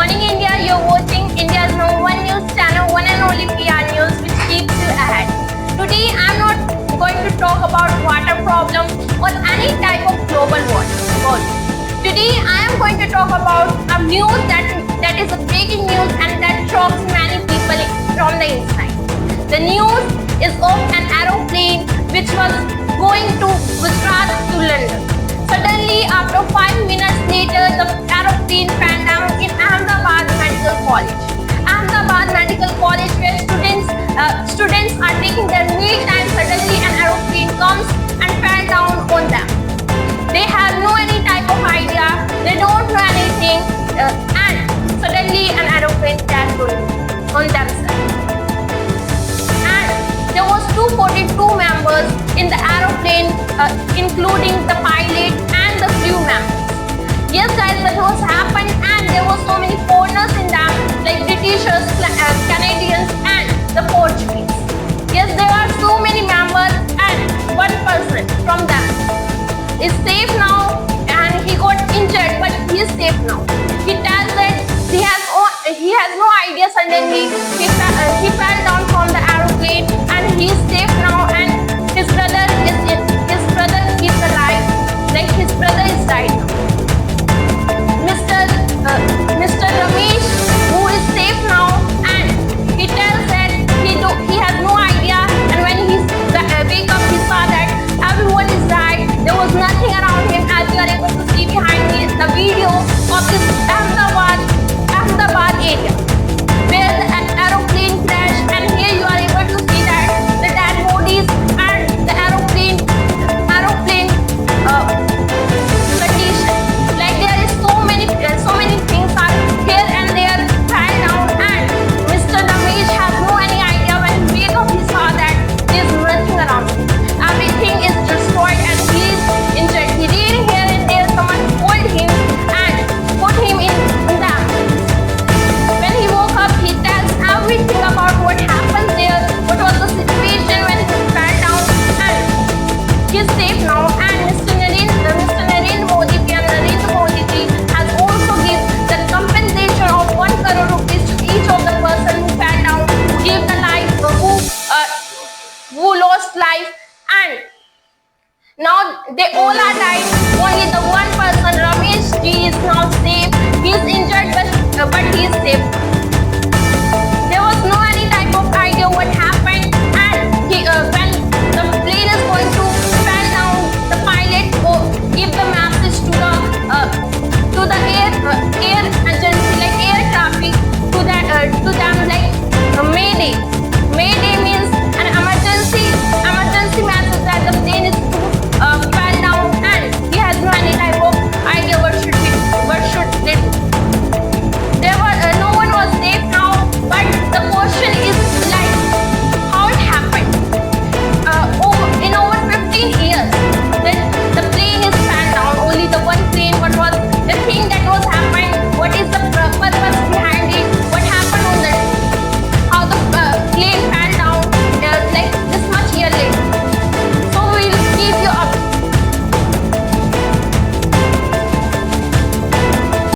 morning, India. You're watching India's number one news channel, one and only PR News, which keeps you ahead. Today, I'm not going to talk about water problem or any type of global war. Today, I am going to talk about a news that is a breaking news and that shocks many people from the inside. The news is of an aeroplane which was going to Gujarat to London. Suddenly, after 5 minutes later, the aeroplane fell down in Ahmedabad Medical College. Ahmedabad Medical College, where students are taking their meal time, suddenly an aeroplane comes and fell down on them. They have no any type of idea, they don't know anything, and suddenly an aeroplane crashed on themselves. And there was 242 members in the aeroplane, including the pilot and the crew members. Yes, guys, that was happened, and there were so many foreigners in them, like Britishers, Canadians, and the Portuguese. Yes, there are so many members, and one person from them is safe now, and he got injured, but he is safe now. He tells that he has no idea. Suddenly he fell